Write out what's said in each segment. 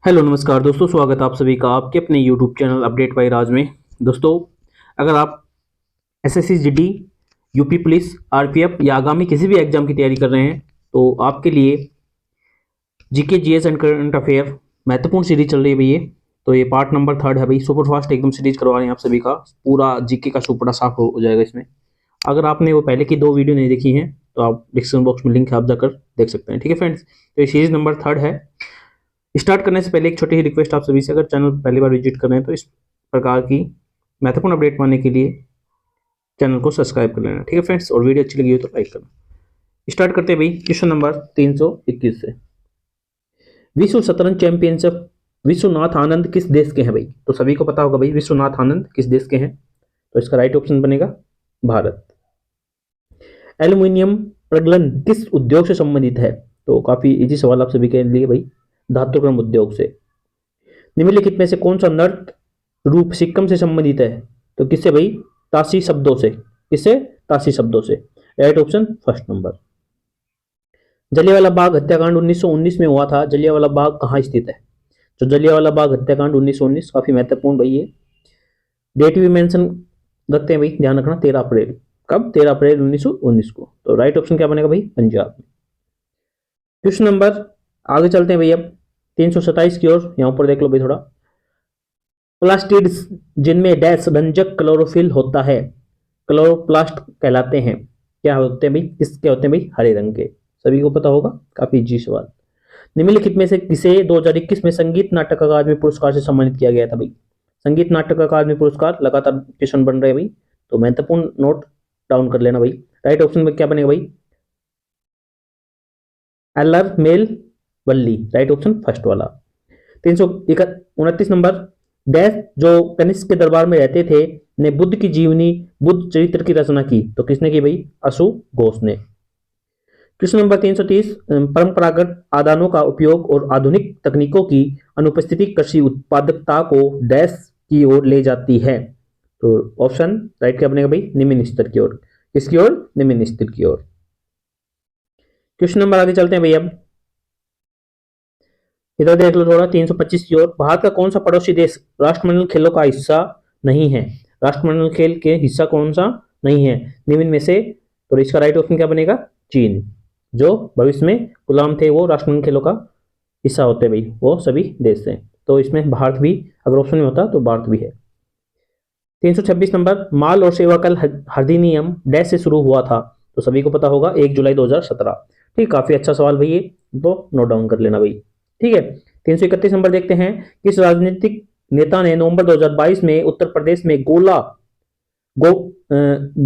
Hello नमस्कार दोस्तों, स्वागत है आप सभी का आपके अपने यूट्यूब चैनल अपडेट बाय राज में। दोस्तों, अगर आप SSC GD, UP police, RPF या आगामी किसी भी एग्जाम की तैयारी कर रहे हैं तो आपके लिए GK GS and current affair महत्वपूर्ण सीरीज चल रही है भैया। तो ये पार्ट नंबर 3 है भाई, सुपर फास्ट एकदम सीरीज करवा रहे हैं आप सभी का। पूरा जीके का सुपड़ा साफ हो जाएगा इसमें। अगर आपने वो पहले की 2 वीडियो नहीं देखी हैं तो आप डिस्क्रिप्शन बॉक्स में लिंक है, आप जाकर देख सकते हैं। ठीक है फ्रेंड्स, तो ये सीरीज नंबर 3 है। स्टार्ट करने से पहले एक छोटी सी रिक्वेस्ट आप सभी से, अगर चैनल पहली बार विजिट कर रहे हैं तो इस प्रकार की महत्वपूर्ण अपडेट पाने के लिए चैनल को सब्सक्राइब कर लेना। ठीक है फ्रेंड्स, और वीडियो अच्छी लगी हो तो लाइक करना। स्टार्ट करते हैं भाई क्वेश्चन नंबर 321 से। विश्व शतरंज चैंपियनशिप विश्वनाथ आनंद किस देश के हैं भाई? तो सभी को पता होगा भाई विश्वनाथ आनंद किस देश के हैं, तो इसका राइट ऑप्शन बनेगा भारत। एल्यूमिनियम प्रगलन किस उद्योग से संबंधित है? तो काफी इजी सवाल आप सभी के लिए भाई, धातुक्रम उद्योग से। निम्नलिखित में से कौन सा नर्त रूप सिक्किम से संबंधित है? तो किससे भाई? तासी शब्दों से। किससे? तासी शब्दों से। Right option first number. Jallianwala Bagh हत्याकांड 1919 में हुआ था। जलियांवाला बाग कहाँ स्थित है? तो जलियांवाला बाग हत्याकांड 1919 काफी महत्वपूर्ण भाई है। डेट भी मेंशन रखते हैं भाई, ध्यान रखना, 13 अप्रैल। कब? 13 अप्रैल 1919 को। तो राइट ऑप्शन क्या बनेगा भाई? पंजाब में। क्वेश्चन नंबर आगे चलते हैं भाई अब 327 की ओर। यहां पर देख लो भाई थोड़ा। प्लास्टिड्स जिनमें डैश रंजक क्लोरोफिल होता है क्लोरोप्लास्ट कहलाते हैं। क्या होते हैं भाई? किसके होते हैं भाई? हरे रंग के। सभी को पता होगा, काफी इजी सवाल। निम्नलिखित में से किसे 2021 में संगीत नाटक अकादमी पुरस्कार से सम्मानित किया गया था भाई? संगीत नाटक अकादमी पुरस्कार लगातार क्वेश्चन बन रहे हैं भाई, तो महत्वपूर्ण नोट डाउन कर लेना भाई। राइट ऑप्शन में क्या बनेगा भाई? एलर मेल वल्ली। राइट ऑप्शन फर्स्ट वाला। 329 नंबर। डैश जो कनिष्क के दरबार में रहते थे ने बुद्ध की जीवनी, बुद्ध चरित्र की रचना की। तो किसने की भाई? अशु घोष ने। Question number 330। परंपरागत आदानों का उपयोग और आधुनिक तकनीकों की अनुपस्थिति कृषि उत्पादकता को डैश की ओर ले जाती है। तो ऑप्शन राइट क्या बनेगा भाई? निम्न स्तर की ओर। किसकी ओर? निम्न स्तर की ओर। क्वेश्चन नंबर आगे चलते हैं भाई अब। इधर देख लो थोड़ा 325 की ओर। भारत का कौन सा पड़ोसी देश राष्ट्रमंडल खेलों का हिस्सा नहीं है? राष्ट्रमंडल खेल के हिस्सा कौन सा नहीं है निम्न में से? तो इसका राइट ऑप्शन क्या बनेगा? चीन। जो भविष्य में गुलाम थे वो राष्ट्रमंडल खेलों का हिस्सा होते हैं भाई, वो सभी देश हैं। तो इसमें भारत भी अगर ऑप्शन में होता तो भारत भी है। 326 नंबर। माल और सेवा कर अधिनियम डैश से शुरू हुआ था। तो सभी को पता होगा 1 जुलाई 2017। ठीक, काफी अच्छा सवाल भाई ये, तो नोट डाउन कर लेना भाई। ठीक है, 331 नंबर देखते हैं। किस राजनीतिक नेता ने नवंबर 2022 में उत्तर प्रदेश में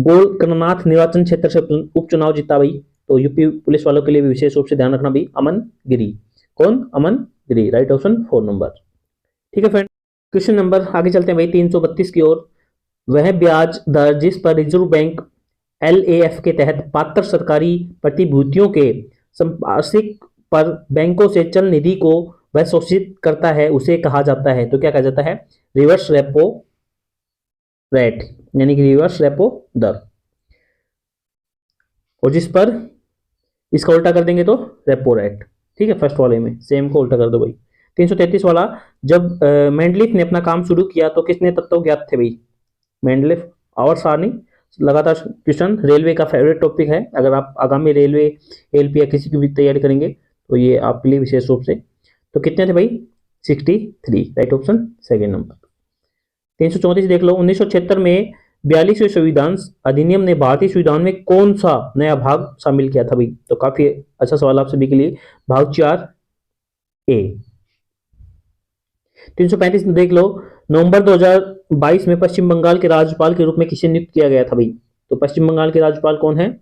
गोलकनाथ निर्वाचन क्षेत्र से उपचुनाव जीता भाई? तो यूपी पुलिस वालों के लिए भी विशेष रूप से ध्यान रखना भाई, अमन गिरी। कौन? Aman Giri. Right option 4 number. ठीक है फ्रेंड, क्वेश्चन नंबर आगे चलते हैं भाई 332 की ओर। वह ब्याज दर जिस पर रिजर्व बैंक एलएएफ के तहत पात्र सरकारी प्रतिभूतियों के संपार्श्विक पर बैंकों से चल निधि को वह शोषित करता है उसे कहा जाता है। तो क्या कहा जाता है? रिवर्स रेपो रेट, यानी कि रिवर्स रेपो दर। और जिस पर इसका उल्टा कर देंगे तो रेपो रेट। ठीक है, फर्स्ट वाले में सेम को उल्टा कर दो भाई। 333 वाला। जब मेंडलीफ ने अपना काम शुरू किया तो किसने तत्व ज्ञात थे भाई? मेंडलीफ और सारनी। लगातार क्वेश्चन रेलवे का फेवरेट टॉपिक है। अगर आप आगामी रेलवे, एलपी या किसी की भी तैयारी करेंगे तो ये आपके लिए विशेष रूप से। तो कितने थे भाई? 63। Right option second number. 334 देख लो। 1976 में 42वें संविधान अधिनियम ने भारतीय संविधान में कौन सा नया भाग शामिल किया था भाई? तो काफी अच्छा सवाल आप सभी के लिए, भाग 4A। 335 देख लो। नवंबर 2022 में पश्चिम बंगाल के राज्यपाल के रूप में किसे नियुक्त किया गया था भाई? तो पश्चिम बंगाल के राज्यपाल कौन है?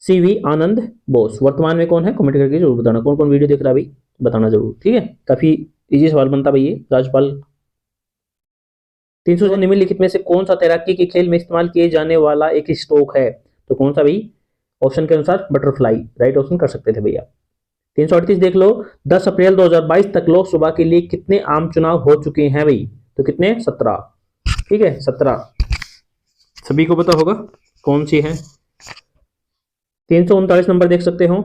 सीवी आनंद बोस। वर्तमान में कौन है? कमेंट करके जरूर बताना। कौन कौन वीडियो देख रहा है भाई, बताना जरूर। ठीक है, काफी इजी सवाल बनता भाई ये, राज्यपाल। 300 निम्नलिखित में से कौन सा तैराकी के खेल में इस्तेमाल किए जाने वाला एक स्ट्रोक है? तो कौन सा भाई? ऑप्शन के अनुसार बटरफ्लाई। राइट ऑप्शन कर सकते थे भैया। 338 देख लो। 10 अप्रैल 2022 तक लोकसभा के लिए कितने आम चुनाव हो चुके हैं भाई? तो कितने? 17। ठीक है, 17 सभी को पता होगा कौन सी है। 339 नंबर देख सकते हो।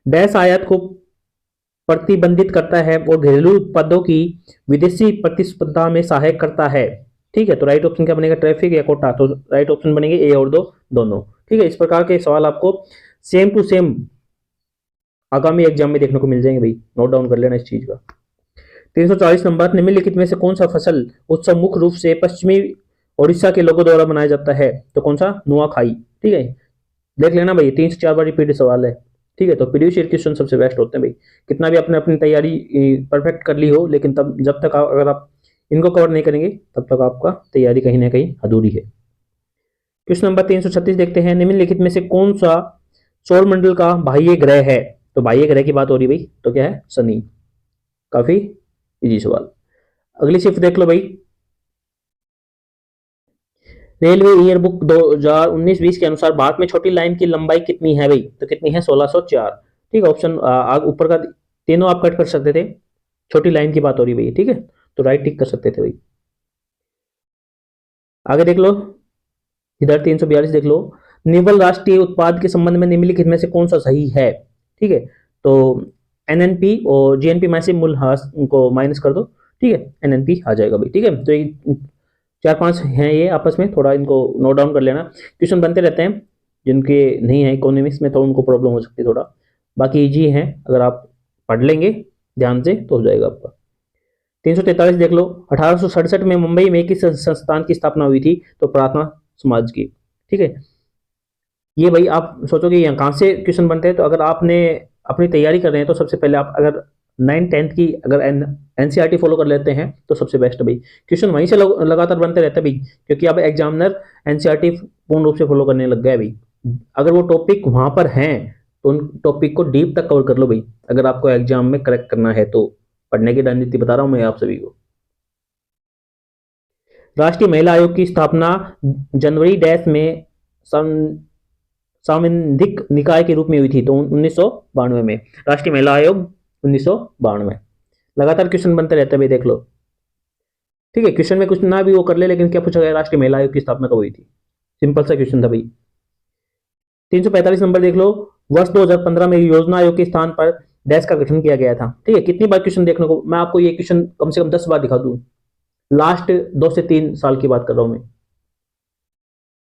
डैश आयत को प्रतिबंधित करता है और घरेलू उत्पादों की विदेशी प्रतिस्पर्धा में सहायक करता है। ठीक है, तो राइट ऑप्शन क्या बनेगा, ट्रैफिक या कोटा, तो राइट ऑप्शन बनेंगे ए और दो दोनों। ठीक है, इस प्रकार के सवाल आपको सेम टू सेम आगामी एग्जाम में देखने को मिल जाएंगे भाई, नोट डाउन कर लेना इस चीज का। 340 नंबर, निम्नलिखित में से कौन सा फसल उत्सव मुख्य रूप से पश्चिमी ओडिशा के लोगों द्वारा मनाया जाता है, तो कौन सा, नुआखाई। ठीक है, देख लेना भाई, 3 से 4 बार रिपीट सवाल है। ठीक है, तो प्रीवियस ईयर क्वेश्चन सबसे बेस्ट होते हैं भाई, कितना भी आपने अपनी तैयारी परफेक्ट कर ली हो, लेकिन तब जब तक अगर आप इनको कवर नहीं करेंगे तब तक आपका तैयारी कहीं ना कहीं अधूरी है। क्वेश्चन नंबर 336 देखते हैं, निम्नलिखित में से कौन सा सौर मंडल का बाह्य ग्रह है, तो बाह्य ग्रह की बात हो रही भाई, तो क्या है, शनि। काफी इजी सवाल। अगली शिफ्ट देख लो भाई, रेलवे ईयर बुक 2019-20 के अनुसार भारत में छोटी लाइन की लंबाई कितनी है भाई, तो कितनी है, 1604। ठीक है, ऑप्शन ऊपर का तीनों आप कट कर सकते थे, छोटी लाइन की बात हो रही भाई। ठीक है, तो राइट टिक कर सकते थे भाई। आगे देख लो, इधर 342 देख लो, निवल राष्ट्रीय उत्पाद के संबंध में निम्नलिखित में से कौन सा सही है। ठीक है, तो एनएनपी और जीएनपी में से मूल्यह्रास को माइनस कर दो। ठीक है, एनएनपी आ जाएगा भाई। ठीक है, तो ये 4-5 हैं, ये आपस में थोड़ा इनको नोट डाउन कर लेना, क्वेश्चन बनते रहते हैं, जिनके नहीं है इकोनॉमिक्स में तो उनको प्रॉब्लम हो सकती है थोड़ा, बाकी इजी है, अगर आप पढ़ लेंगे ध्यान से तो हो जाएगा आपका। 343 देख लो, 1867 में मुंबई में किस संस्थान की स्थापना हुई थी, तो प्रार्थना समाज की। ठीक है, ये भाई आप सोचोगे यहाँ कहाँ से क्वेश्चन बनते हैं, तो अगर आपने अपनी तैयारी कर रहे हैं तो सबसे पहले आप अगर 9-10 की अगर एनसीईआरटी फॉलो कर लेते हैं तो सबसे बेस्ट है भाई, क्वेश्चन वहीं से लगातार बनते रहते हैं भाई, क्योंकि अब एग्जामिनर एनसीईआरटी पूर्ण रूप से फॉलो करने लग गया है भाई। अगर वो टॉपिक वहां पर हैं तो उन टॉपिक को डीप तक कवर कर लो भाई, अगर आपको एग्जाम में करेक्ट करना है तो। पढ़ने की रणनीति बता रहा हूं मैं आप सभी को। राष्ट्रीय महिला आयोग की स्थापना जनवरी डैश में सांविधिक निकाय के रूप में हुई थी, तो 1992 में, राष्ट्रीय महिला आयोग 1992। लगातार क्वेश्चन बनते रहते हैं भाई, देख लो। ठीक है, क्वेश्चन में कुछ ना भी वो कर ले, लेकिन क्या पूछा गया, राष्ट्रीय महिला आयोग की स्थापना कब हुई थी, सिंपल सा क्वेश्चन था भाई। 345 नंबर देख लो, वर्ष 2015 में योजना आयोग के स्थान पर डैश का गठन किया गया था। ठीक है, कितनी बार क्वेश्चन देखने को, मैं आपको ये क्वेश्चन कम से कम 10 बार दिखा दूं, लास्ट 2 से 3 साल की बात कर रहा हूं मैं।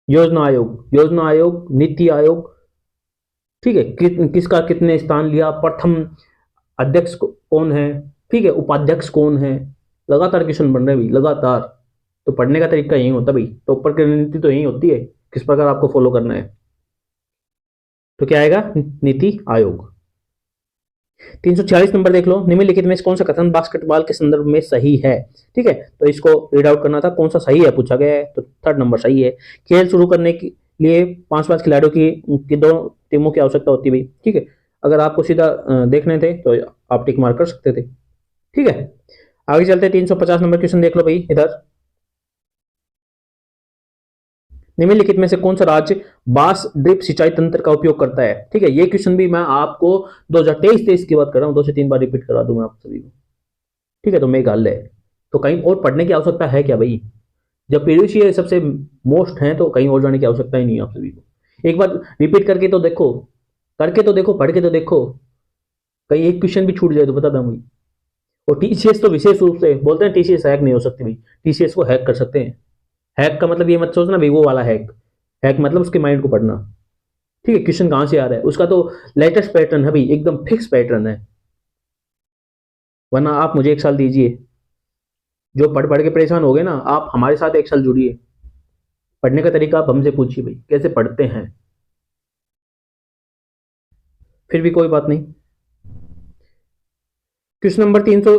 योजना आयोग, योजना आयोग, नीति आयोग। ठीक है, किसका कितने स्थान लिया, प्रथम अध्यक्ष कौन है, ठीक है, उपाध्यक्ष कौन है, लगातार क्वेश्चन बन रहे भाई, लगातार। तो पढ़ने का तरीका यही होता भाई, टॉपर की रणनीति तो यही होती है, किस प्रकार आपको फॉलो करना है। तो क्या आएगा, नीति आयोग। 346 नंबर देख लो, निम्नलिखित में कौन सा कथन बास्केटबॉल के संदर्भ में सही है। ठीक है, तो इसको रीड आउट करना था, कौन सा सही है पूछा गया है, तो 3rd नंबर सही है। खेल शुरू करने के लिए 5-5 खिलाड़ियों की 2 टीमों की आवश्यकता होती है भाई। ठीक है, अगर आपको सीधा देखने थे तो आप टिक मार्क कर सकते थे। ठीक है, आगे चलते 350 नंबर क्वेश्चन देख लो भाई, इधर निम्नलिखित में से कौन सा राज्य बांस ड्रिप सिंचाई तंत्र का उपयोग करता है। ठीक है, ये क्वेश्चन भी मैं आपको 2023 की बात कर रहा हूँ, 2 से 3 बार रिपीट करा दूं मैं आप सभी को। ठीक है, तो मेघालय। तो कहीं और पढ़ने की आवश्यकता है क्या भाई, जब प्रीवियस ईयर सबसे मोस्ट है तो कहीं और जाने की आवश्यकता ही नहीं है आप सभी को। एक बार रिपीट करके तो देखो, करके तो देखो, पढ़ के तो देखो, कहीं एक क्वेश्चन भी छूट जाए तो बता दूं भाई। और टीसीएस तो विशेष रूप से बोलते हैं, टीसीएस हैक नहीं हो सकती भाई, टीसीएस को हैक कर सकते हैं। हैक का मतलब ये मत सोचना भाई वो वाला हैक, हैक मतलब उसके माइंड को पढ़ना। ठीक है, क्वेश्चन कहां से आ रहा है, उसका तो लेटेस्ट पैटर्न है भाई, एकदम फिक्स पैटर्न है। वरना आप मुझे 1 साल दीजिए, जो पढ़ पढ़ के परेशान हो गए ना, आप हमारे साथ 1 साल जुड़िए, पढ़ने का तरीका आप हमसे पूछिए भाई, कैसे पढ़ते हैं। फिर भी कोई बात नहीं। क्वेश्चन नंबर 300,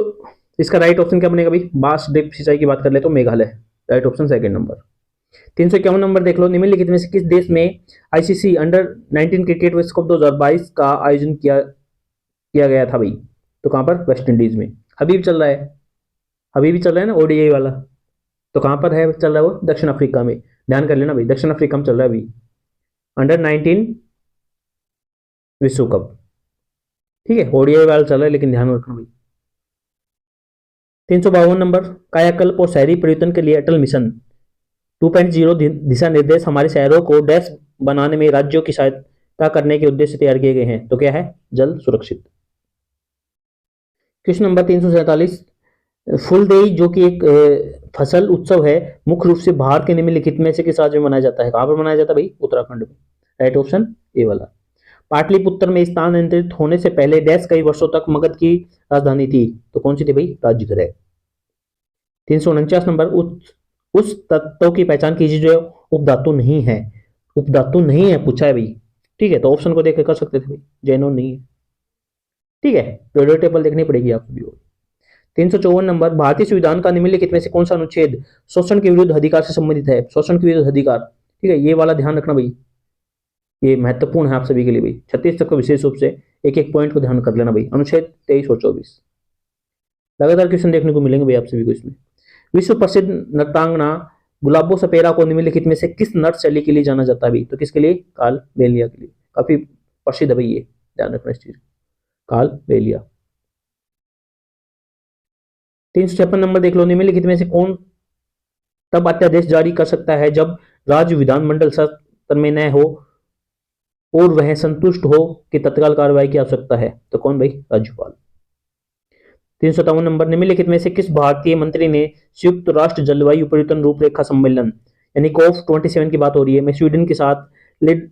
इसका राइट ऑप्शन क्या बनेगा भाई, बांस ड्रिप सिंचाई की बात कर ले तो Meghalaya, right option 2nd number. 351 number देख लो, निम्नलिखित में से किस देश में आईसीसी अंडर-19 क्रिकेट विश्व कप 2022 का आयोजन किया गया था भाई, तो कहां पर, वेस्ट इंडीज में। अभी भी चल रहा है, अभी भी चल रहा है ना ओडीआई वाला, तो कहां पर है, चल रहा है वो दक्षिण अफ्रीका में। ध्यान कर लेना भाई, दक्षिण अफ्रीका में चल रहा है अभी अंडर-19 विश्व कप। ठीक है, ओडीआई वाला चल रहा है, लेकिन ध्यान रखना भाई। 352 नंबर, कायाकल्प और शहरी परिवर्तन के लिए अटल मिशन 2.0 दिशा निर्देश हमारे शहरों को डैश बनाने में राज्यों की सहायता करने के उद्देश्य से तैयार किए गए हैं, तो क्या है, जल सुरक्षित। क्वेश्चन नंबर 347, फुलदेई जो कि एक फसल उत्सव है, मुख्य रूप से भारत के निम्नलिखित में से किस राज्य में मनाया जाता है? कहाँ पर मनाया जाता है भाई? उत्तराखंड में। राइट ऑप्शन ए वाला। पाटलिपुत्र में स्थानांतरित होने से पहले डैश कई वर्षों तक मगध की राजधानी थी, तो कौन सी थी भाई? राजगृह। 349 नंबर, उस तत्व की पहचान कीजिए जो उपधातु नहीं है। उपधातु नहीं है पूछा है भाई, ठीक है, तो ऑप्शन को देख के कर सकते थे भाई, जेनोन नहीं है, ठीक है, पीरियोडिक टेबल देखनी पड़ेगी आप सभी को। 354 नंबर, भारतीय संविधान का निम्नलिखित में से कौन सा अनुच्छेद शोषण के विरुद्ध अधिकार से संबंधित है? शोषण के विरुद्ध अधिकार, ठीक है, ये वाला ध्यान रखना भाई, ये महत्वपूर्ण है आप सभी के लिए भाई। 36 तक को विशेष रूप से एक एक पॉइंट को ध्यान कर लेना भाई, अनुच्छेद 23 और 24। लगातार क्वेश्चन देखने को मिलेंगे भाई आप सभी को इसमें। विश्व प्रसिद्ध नृत्यांगना गुलाबो सपेरा को निम्नलिखित में से किस नृत्य शैली के लिए जाना जाता है भाई? तो किसके लिए? काल बेलिया के लिए। काफी प्रसिद्ध है भाई ये, ध्यान रखना इस चीज, काल बेलिया। 356 नंबर देख लो, निम्नलिखित में से कौन तब अध्यादेश जारी कर सकता है जब राज्य विधानमंडल सत्र में न हो और वह संतुष्ट हो कि तत्काल कार्रवाई की आवश्यकता है? तो कौन भाई? राज्यपाल। 357 नंबर, निम्नलिखित में से किस भारतीय मंत्री ने संयुक्त राष्ट्र जलवायु परिवर्तन रूपरेखा सम्मेलन यानी COP27 की बात हो रही है में स्वीडन के साथ लिड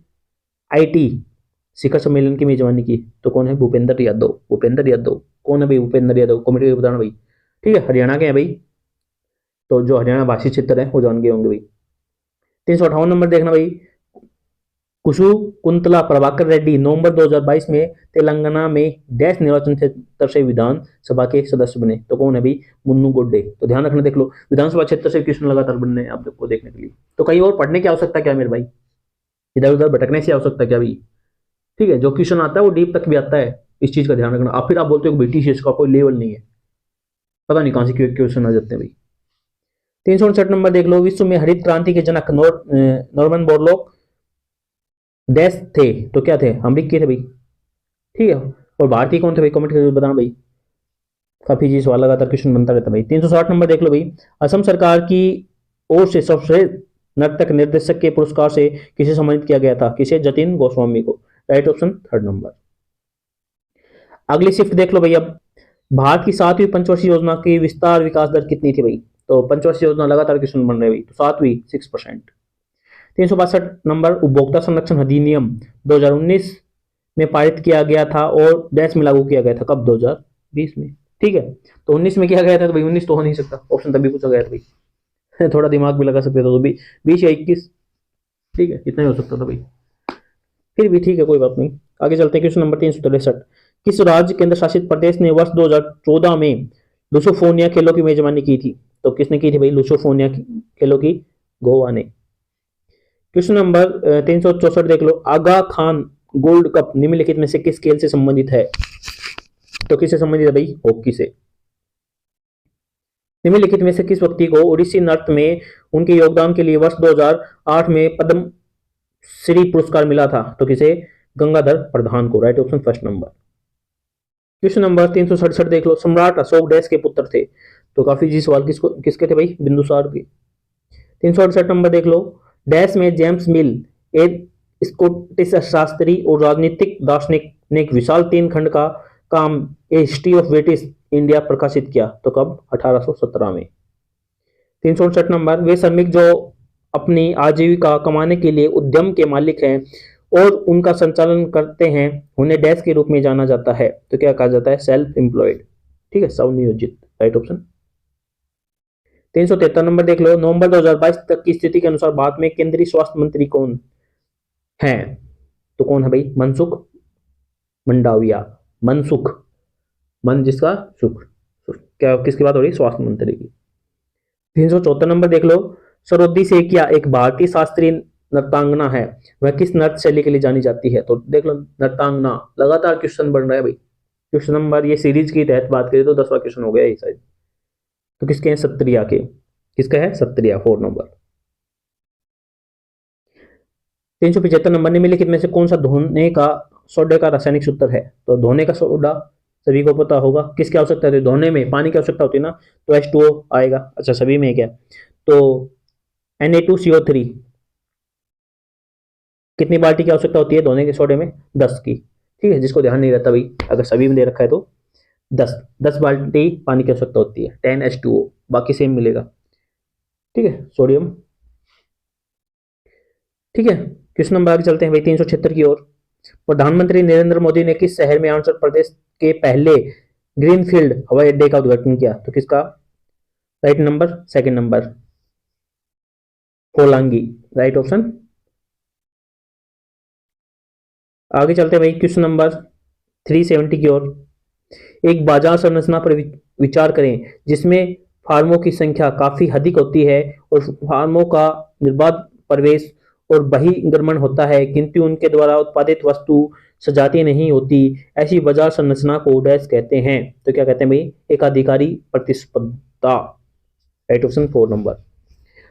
IT शिखर सम्मेलन की मेजबानी की? तो कौन है? भूपेंद्र यादव। भूपेंद्र यादव कौन है भाई? भूपेंद्र यादव, कमेंट करके बताना भाई, ठीक है, हरियाणा के हैं भाई, तो जो हरियाणा भाषी क्षेत्र है वो जान गए होंगे भाई। 358 नंबर देखना भाई, कुशु कुंतला प्रभाकर रेड्डी नवंबर 2022 में तेलंगाना में डैश निर्वाचन क्षेत्र से विधान सभा के सदस्य बने, तो कौन है भाई? मुन्नू गोड्डे। तो ध्यान रखना, देख लो विधानसभा क्षेत्र से क्वेश्चन लगातार बनने हैं आप सबको देखने के लिए, तो कहीं और पढ़ने की आवश्यकता क्या मेरे भाई? इधर उधर भटकने की आवश्यकता क्या भाई? ठीक है, जो क्वेश्चन आता है वो डीप तक भी आता है, इस चीज का ध्यान रखना। आप फिर आप बोलते हो ब्रिटिश का कोई लेवल नहीं है, पता नहीं कहां से क्वेश्चन आ जाते हैं भाई। 359 नंबर देख लो, विश्व में हरित क्रांति के जनक नॉर्मन बोरलॉग डैश थे, तो क्या थे? अमरीकी थे भाई, ठीक है, और भारतीय कौन थे भाई? कमेंट करके बताना भाई, काफी जी सवाल लगातार क्वेश्चन बनता रहता है भाई। 360 नंबर देख लो भाई, असम सरकार की ओर से सर्वश्रेष्ठ नर्तक निर्देशक के पुरस्कार से किसे सम्मानित किया गया था? किसे? जतिन गोस्वामी को। Right option third number. अगली शिफ्ट देख लो भाई, अब भारत की 7वीं पंचवर्षीय योजना की विस्तार विकास दर कितनी थी भाई? तो पंचवर्षीय योजना लगातार क्वेश्चन बन रहे भाई, तो 7वीं 6%। 362 नंबर, उपभोक्ता संरक्षण अधिनियम 2019 में पारित किया गया था और डैश में लागू किया गया था, कब? 2020 में, ठीक है, तो 19 में किया गया था, तो भाई 19 तो हो नहीं सकता, ऑप्शन तभी पूछा गया था भाई थोड़ा दिमाग भी लगा सकते थे, तो भी 20 या 21, ठीक है, इतना ही हो सकता था भाई, फिर भी ठीक है, कोई बात नहीं। आगे चलते हैं, क्वेश्चन नंबर 363, किस राज्य केंद्र शासित प्रदेश ने वर्ष 2014 में लुसोफोनिया खेलों की मेजबानी की थी? तो किसने की थी भाई लुसोफोनिया खेलों की? गोवा ने। क्वेश्चन नंबर 364 देख लो, आगा खान गोल्ड कप निम्नलिखित में से किस खेल से संबंधित है? तो किससे संबंधित है भाई? हॉकी से। निम्नलिखित में से किस व्यक्ति को ओडिसी नृत्य में उनके योगदान के लिए वर्ष 2008 में पद्म श्री पुरस्कार मिला था? तो किसे? गंगाधर प्रधान को। Right option first number. Question number 367 देख लो, सम्राट अशोक डैश के पुत्र थे? तो काफी जी सवाल किसके थे भाई? बिंदुसार के। 368 नंबर देख लो, डैश में जेम्स मिल एक स्कॉटिश शास्त्री और राजनीतिक दार्शनिक ने एक विशाल 3 खंड का काम ए हिस्ट्री ऑफ ब्रिटिश इंडिया प्रकाशित किया, तो कब? 1817 में। 368 नंबर, वे श्रमिक जो अपनी आजीविका कमाने के लिए उद्यम के मालिक हैं और उनका संचालन करते हैं, उन्हें डैश के रूप में जाना जाता है, तो क्या कहा जाता है? सेल्फ एम्प्लॉयड, ठीक है, स्वनियोजित। Right option. 373 नंबर देख लो, नवंबर 2022 तक की स्थिति के अनुसार भारत में केंद्रीय स्वास्थ्य मंत्री कौन है? तो कौन है भाई? मनसुख मंडाविया। मनसुख, मन जिसका सुख, क्या किसकी बात हो रही? स्वास्थ्य मंत्री की। 374 नंबर देख लो, सरोदी सेकिया एक भारतीय शास्त्रीय नृत्यांगना है, वह किस नृत्य शैली के लिए जानी जाती है? तो देख लो नृत्यांगना, लगातार क्वेश्चन बन रहा है भाई। क्वेश्चन नंबर, ये सीरीज की तहत बात करें तो 10वां क्वेश्चन हो गया ये शायद, तो किसके हैं? सत्रिया के। किसका है? सत्रिया, 4 नंबर। 375 नंबर, निम्नलिखित में से कौन सा धोने का सोडे का रासायनिक सूत्र है? तो धोने का सोडा सभी को पता होगा, किसकी आवश्यकता होती है धोने में? पानी की आवश्यकता होती है ना, तो H2O आएगा। अच्छा, सभी में क्या? तो Na2CO3 कितनी बाल्टी की आवश्यकता होती है धोने के सोडे में? 10 की, ठीक है, जिसको ध्यान नहीं रहता भाई, अगर सभी में दे रखा है तो 10 10 बाल्टी पानी की आवश्यकता होती है, 10H2O, बाकी सेम मिलेगा। ठीक है, सोडियम। ठीक है, क्वेश्चन नंबर आगे चलते हैं भाई 376 की ओर। प्रधानमंत्री नरेंद्र मोदी ने किस शहर में अरुणाचल प्रदेश के पहले ग्रीनफील्ड हवाई अड्डे का उद्घाटन किया? तो किसका? Right number, second number, Hollongi, right option. आगे चलते हैं भाई क्वेश्चन नंबर 370 की ओर। एक बाजार संरचना पर विचार करें जिसमें फार्मों की संख्या काफी अधिक होती है और फार्मों का निर्बाध प्रवेश और बहिर्गमन होता है, किंतु उनके द्वारा उत्पादित वस्तु सजाती नहीं होती। ऐसी बाजार संरचना को डैश कहते हैं? तो क्या कहते हैं भाई? एकाधिकारी प्रतिस्पर्धा, राइट ऑप्शन 4 नंबर।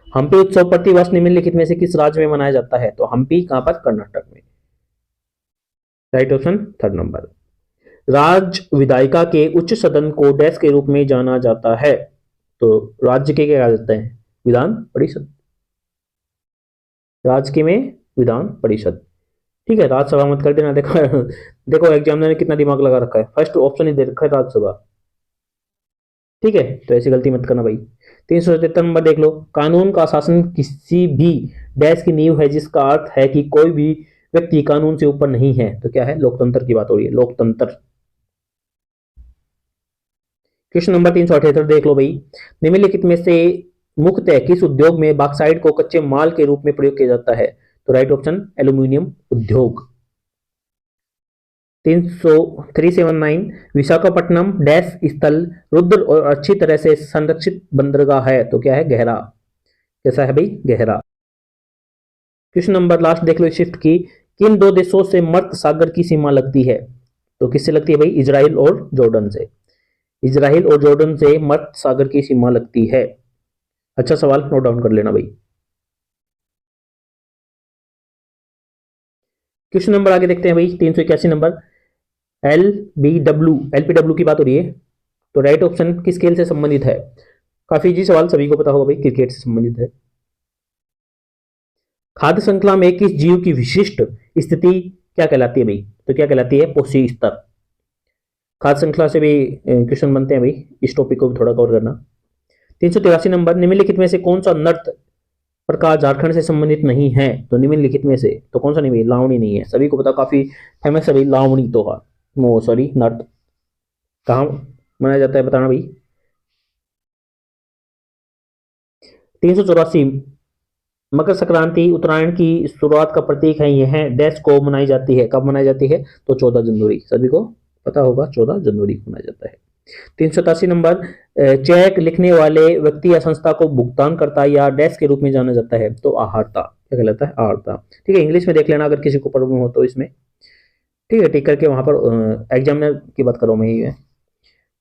हम्पी उत्सव प्रतिवर्ष निम्नलिखित में से किस राज्य में मनाया जाता है? तो हम्पी कहां पर? कर्नाटक में, राइट ऑप्शन थर्ड नंबर। राज्य विधायिका के उच्च सदन को डैश के रूप में जाना जाता है? तो राज्य के क्या कहा जाता है? विधान परिषद, राज्य के में विधान परिषद। ठीक है, राज्यसभा मत कर देना। देखो देखो एग्जामिनर ने कितना दिमाग लगा रखा है, फर्स्ट ऑप्शन ही दे रखा है राज्यसभा। ठीक है, तो ऐसी गलती मत करना भाई। 377 नंबर देख लो। कानून का शासन किसी भी डैश की नींव है जिसका अर्थ है कि कोई भी व्यक्ति कानून से ऊपर नहीं है। तो क्या है? लोकतंत्र की बात हो रही है, लोकतंत्र। क्वेश्चन नंबर 378 देख लो भाई। निम्नलिखित में से मुख्यतः किस उद्योग में बॉक्साइट को कच्चे माल के रूप में प्रयोग किया जाता है? तो राइट ऑप्शन, एल्यूमिनियम उद्योग। 379, विशाखापट्टनम डैश स्थल रुद्र और अच्छी तरह से संरक्षित बंदरगाह है। तो क्या है? गहरा। कैसा है भाई? गहरा। क्वेश्चन नंबर लास्ट देख लो शिफ्ट की। किन दो देशों से मर्त सागर की सीमा लगती है? तो किससे लगती है भाई? इजराइल और जॉर्डन से। इजराइल और जॉर्डन से मर्त सागर की सीमा लगती है। अच्छा सवाल, नोट डाउन कर लेना भाई। क्वेश्चन नंबर आगे देखते हैं भाई 381 नंबर। एलपीडब्ल्यू की बात हो रही है, तो राइट ऑप्शन किस खेल से संबंधित है? काफी जी सवाल, सभी को पता होगा भाई, क्रिकेट से संबंधित है। खाद्य श्रृंखला में किस जीव की विशिष्ट स्थिति क्या कहलाती है भाई? तो क्या कहलाती है? पोषी स्तर। खाद्य श्रृंखला से भी क्वेश्चन बनते हैं भाई, इस टॉपिक को भी थोड़ा कवर करना। 383 नंबर। निम्नलिखित में से कौन सा नृत्य प्रकार झारखंड से संबंधित नहीं है? तो निम्नलिखित में से तो कौन सा नहीं भाई? लावणी नहीं है, सभी को पता, काफी फेमस है भाई लावणी त्योहार, नो सॉरी नृत्य। कहाँ मनाया जाता है बताना भाई। 384, मकर संक्रांति उत्तरायण की शुरुआत का प्रतीक है, यह डैश को मनाई जाती है? कब मनाई जाती है? तो 14 जनवरी, सभी को पता होगा 14 जनवरी को मनाया जाता है। 387 नंबर। चेक लिखने वाले व्यक्ति या संस्था को भुगतानकर्ता या डैश के रूप में जाना जाता है? तो आहारता। क्या कहलाता है? आहारता। ठीक है, इंग्लिश में देख लेना अगर किसी को प्रॉब्लम हो तो इसमें। ठीक है, टिक करके वहां पर एग्जामिनर की बात करो मैं ही है।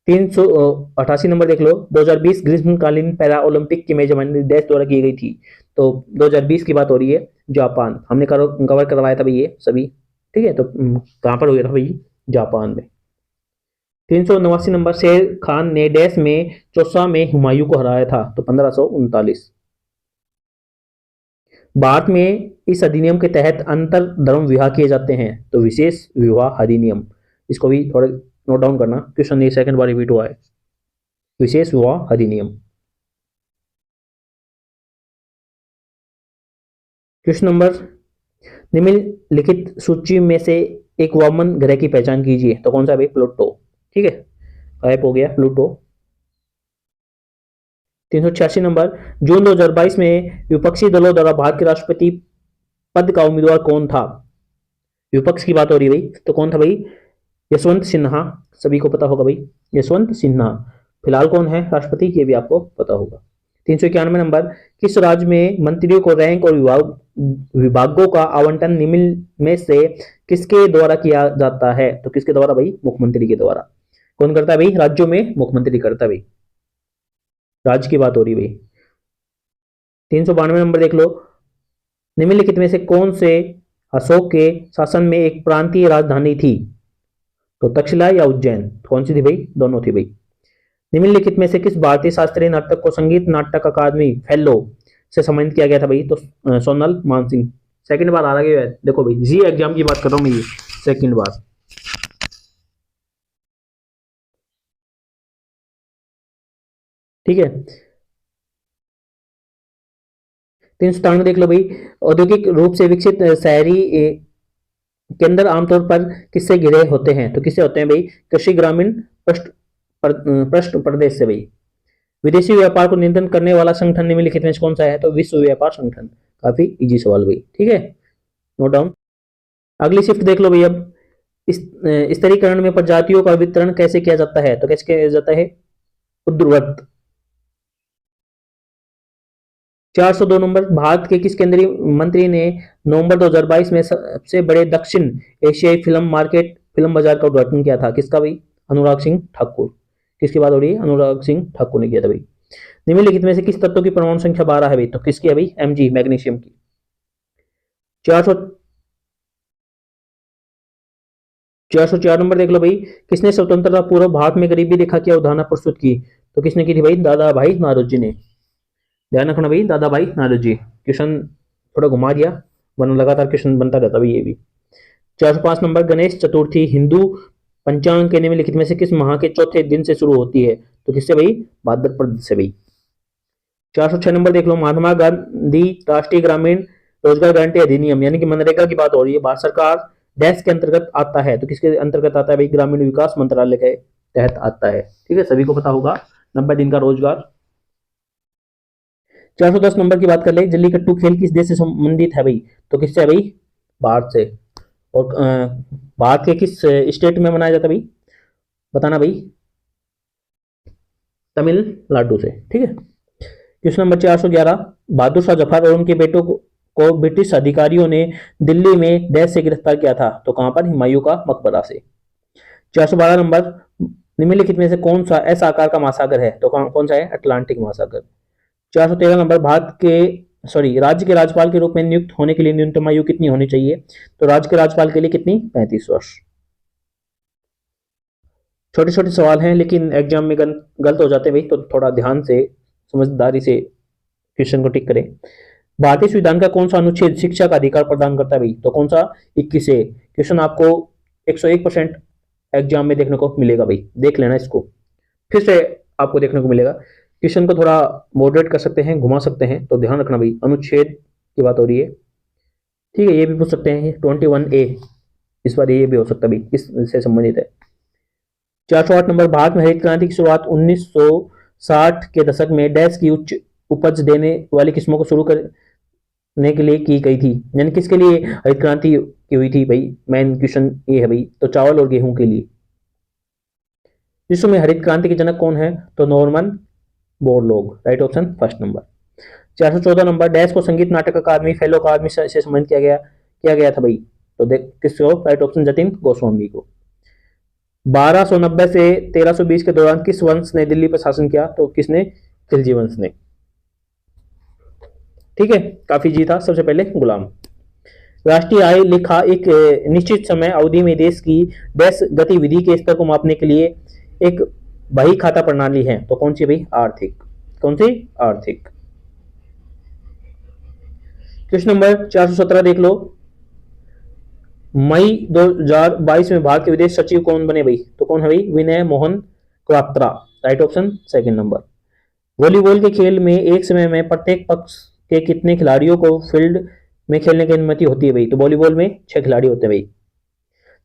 388 नंबर देख लो। 2020 ग्रीष्मकालीन पैरा ओलंपिक की मेजबानी देश द्वारा की गई थी? तो 2020 की बात हो रही है, जापान। हमने कवर करवाया था भाई ये सभी। ठीक है, तो कहां पर हुआ था भाई? जापान में। 389 नंबर। शेर खान ने डैश में चौसा में हुमायूं को हराया था? तो 1539। भारत में इस अधिनियम के तहत अंतर धर्म विवाह किए जाते हैं? तो विशेष विवाह अधिनियम। इसको भी थोड़ा नोट डाउन करना, क्वेश्चन ये सेकंड बार रिपीट हुआ है। विशेष विवाह अधिनियम। Question number. निम्नलिखित सूची में से एक वामन ग्रह की पहचान कीजिए? तो कौन सा भाई? प्लूटो। ठीक है, गायब हो गया प्लूटो। 386 नंबर। जून 2022 में विपक्षी दलों द्वारा भारत के राष्ट्रपति पद का उम्मीदवार कौन था? विपक्ष की बात हो रही है भाई, तो कौन था भाई? यशवंत सिन्हा, सभी को पता होगा भाई, यशवंत सिन्हा। फिलहाल कौन है राष्ट्रपति, ये भी आपको पता होगा। 391 नंबर। किस राज्य में मंत्रियों को रैंक और विभागों का आवंटन निम्न में से किसके द्वारा किया जाता है? तो किसके द्वारा भाई? मुख्यमंत्री के द्वारा। कौन करता है भाई? राज्यों में मुख्यमंत्री करता है भाई, राज्य की बात हो रही है भाई। 392 नंबर देख लो। निम्नलिखित में से कौन से अशोक के शासन में एक प्रांतीय राजधानी थी? तो तक्षशिला या उज्जैन? कौन सी थी भाई? दोनों थी भाई। निम्नलिखित में से किस भारतीय शास्त्रीय नाटक को संगीत नाटक अकादमी फेलो से सम्मानित किया गया था भाई? तो सोनल मानसिंह। सेकंड बार आ रहा है, देखो भाई जी एग्जाम की बात कर रहा हूं मैं, ये सेकंड बार। ठीक है। 397 देख लो भाई, औद्योगिक रूप से विकसित शहरी के अंदर आमतौर पर किससे घिरे होते हैं? तो किससे होते हैं भाई? कृषि ग्रामीण पृष्ठ प्रदेश से भाई। विदेशी व्यापार को नियंत्रण करने वाला संगठन निम्नलिखित में से कौन सा है? तो विश्व व्यापार संगठन। काफी इजी सवाल भाई, ठीक है, नोट डाउन। अगली शिफ्ट देख लो भाई। अब स्तरीकरण में प्रजातियों का वितरण कैसे किया जाता है? तो कैसे किया जाता है? ऊर्ध्ववत। 402 नंबर, भारत के किस केंद्रीय मंत्री ने नवंबर 2022 में सबसे बड़े दक्षिण एशियाई फिल्म बाजार का उद्घाटन किया था? किसका भाई? अनुराग सिंह ठाकुर। किसकी बात हो रही है? अनुराग सिंह ठाकुर ने किया था भाई। निम्नलिखित में से किस तत्व की परमाणु संख्या 12 है भाई? तो किसकी है भाई? Mg, मैग्नीशियम की। 404 नंबर देख लो भाई। किसने स्वतंत्रता पूर्व भारत में गरीबी रेखा की अवधारणा प्रस्तुत की? तो किसने की थी भाई? दादा भाई नौरोजी ने। ध्यान रखना भाई, दादा भाई नौरोजी। क्वेश्चन थोड़ा घुमा दिया, वरना लगातार क्वेश्चन बनता रहता भाई ये भी। 405 नंबर, गणेश चतुर्थी हिंदू पंचांग के निम्नलिखित में से किस माह के चौथे दिन से शुरू होती है? तो किससे भाई? भाद्रपद से भाई। 406 नंबर देख लो। महात्मा गांधी राष्ट्रीय ग्रामीण रोजगार गारंटी अधिनियम यानी कि मनरेगा की बात हो रही है, भारत सरकार डैश के अंतर्गत आता है? तो किसके अंतर्गत आता है भाई? ग्रामीण विकास मंत्रालय के तहत आता है। ठीक है, सभी को पता होगा, 90 दिन का रोजगार। 410 नंबर की बात कर ले। जल्लीकट्टू खेल किस देश से संबंधित है भाई? तो किससे है भाई? भारत से। और भारत के किस स्टेट में मनाया जाता है भाई? बताना भाई। तमिलनाडु से। ठीक है। क्वेश्चन नंबर 411, बहादुर शाह जफर और उनके बेटों को ब्रिटिश अधिकारियों ने दिल्ली में डैश से गिरफ्तार किया था? तो कहां पर? हुमायूं का मकबरा से। 412 नंबर, निम्नलिखित में से कौन सा ऐसा आकार का महासागर है? तो कौन सा है? अटलांटिक महासागर। 413 नंबर, राज्य के राज्यपाल के रूप में नियुक्त होने के लिए न्यूनतम आयु कितनी होनी चाहिए? तो राज्य के राज्यपाल के लिए कितनी? 35 वर्ष। छोटे छोटे सवाल हैं लेकिन एग्जाम में गलत हो जाते हैं भाई, तो थोड़ा ध्यान से समझदारी से क्वेश्चन को टिक करें। भारतीय संविधान का कौन सा अनुच्छेद शिक्षा का अधिकार प्रदान करता है भाई? तो कौन सा? 21 ए। क्वेश्चन आपको 101% एग्जाम में देखने को मिलेगा भाई, देख लेना इसको, फिर से आपको देखने को मिलेगा। क्वेश्चन को थोड़ा मॉडरेट कर सकते हैं, घुमा सकते हैं, तो ध्यान रखना भाई, अनुच्छेद की बात हो रही है। ठीक है, ये भी पूछ सकते हैं 21A, इस बार ये भी हो सकता है भाई, इससे संबंधित है। 408 नंबर, भारत में हरित क्रांति की शुरुआत 1960 के दशक में डैश की उच्च उपज देने वाली किस्मों को शुरू करने के लिए की गई थी? यानी किसके लिए हरित क्रांति की हुई थी भाई? मेन क्वेश्चन ये है भाई, तो चावल और गेहूं के लिए। विश्व में हरित क्रांति के जनक कौन है? तो Norman Borlaug, right option first number. 414 number, dash को संगीत नाटक अकादमी फेलो अकादमी से संबंधित किया गया था भाई? तो देख किसको? राइट ऑप्शन जतिन गोस्वामी को। 1290 से 1320 के दौरान किस वंश ने दिल्ली पर शासन किया? तो किसने? खिलजी वंश ने। ठीक है, काफी जी था। सबसे पहले गुलाम। राष्ट्रीय आय लेखा एक निश्चित समय अवधि में देश की डैश गतिविधि के स्तर को मापने के लिए एक बही खाता प्रणाली है, तो कौन सी भाई? आर्थिक। कौन सी? आर्थिक। क्वेश्चन नंबर 417 देख लो। मई 2022 में भारत के विदेश सचिव कौन बने भाई? तो कौन है भाई? Vinay Mohan Kwatra, right option second number. Volleyball के खेल में एक समय में प्रत्येक पक्ष के कितने खिलाड़ियों को फील्ड में खेलने की अनुमति होती है भाई? तो वॉलीबॉल में 6 खिलाड़ी होते हैं भाई।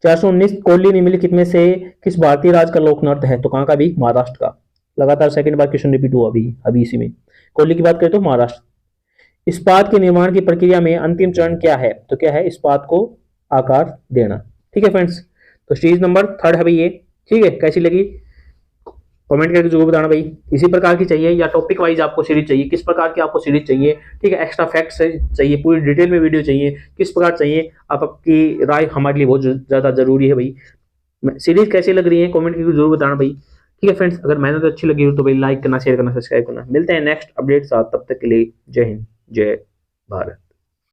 419, कोहली निम्नलिखित में से किस भारतीय राज्य का लोक नृत्य है? तो कहां का भी? महाराष्ट्र का। लगातार सेकंड बार क्वेश्चन रिपीट हुआ अभी इसी में। कोहली की बात करें तो महाराष्ट्र। इस्पात के निर्माण की प्रक्रिया में अंतिम चरण क्या है? तो क्या है? इस्पात को आकार देना। ठीक है फ्रेंड्स, तो सीरीज नंबर 3 है भाई ये। ठीक है, कैसी लगी कमेंट करके जरूर बताना भाई। इसी प्रकार की चाहिए या टॉपिक वाइज आपको सीरीज चाहिए? किस प्रकार की आपको सीरीज चाहिए? ठीक है, एक्स्ट्रा फैक्ट्स चाहिए, पूरी डिटेल में वीडियो चाहिए, किस प्रकार चाहिए? आपकी राय हमारे लिए बहुत ज्यादा जरूरी है भाई। सीरीज कैसी लग रही है कमेंट करके जरूर बताना भाई। ठीक है फ्रेंड्स, अगर मेहनत अच्छी लगी हो तो भाई लाइक करना, शेयर करना, सब्सक्राइब करना। मिलते हैं नेक्स्ट अपडेट साथ, तब तक के लिए जय हिंद, जय भारत।